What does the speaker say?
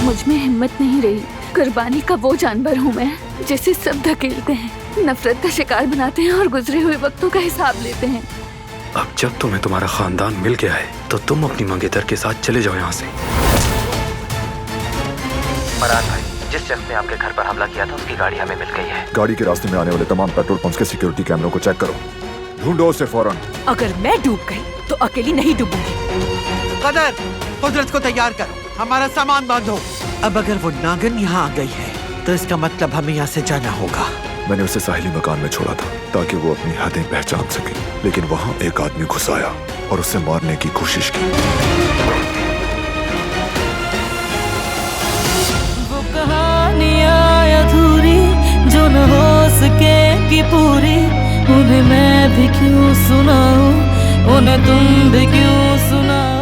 मुझ में हिम्मत नहीं रही। कुर्बानी का वो जानवर हूँ मैं जिसे सब धकेलते हैं, नफरत का शिकार बनाते हैं और गुजरे हुए वक्तों का हिसाब लेते हैं। अब जब तुम्हें तुम्हारा खानदान मिल गया है तो तुम अपनी मंगेतर के साथ चले जाओ यहाँ से। फरहाद भाई, जिस शख्स ने आपके घर पर हमला किया था उसकी गाड़ी हमें मिल गई है। गाड़ी के रास्ते में आने वाले तमाम पेट्रोल पंप्स के सिक्योरिटी कैमरों को चेक करो। ढूंढो उसे फौरन। अगर मैं डूब गई तो अकेली नहीं डूबूंगी। कदर, कुदरत को तैयार करो, हमारा सामान बांधो। अब अगर वो नागिन यहाँ आ गई है तो इसका मतलब हमें यहाँ से जाना होगा। मैंने उसे साहिली मकान में छोड़ा था ताकि वो अपनी हदें पहचान सके, लेकिन वहाँ एक आदमी घुस आया और उसे मारने की कोशिश की। वो कहानियाँ अधूरी जो न हो सके कि पूरी, उन्हें मैं भी क्यों सुनाऊं, उन्हें तुम भी क्यों सुनाओ।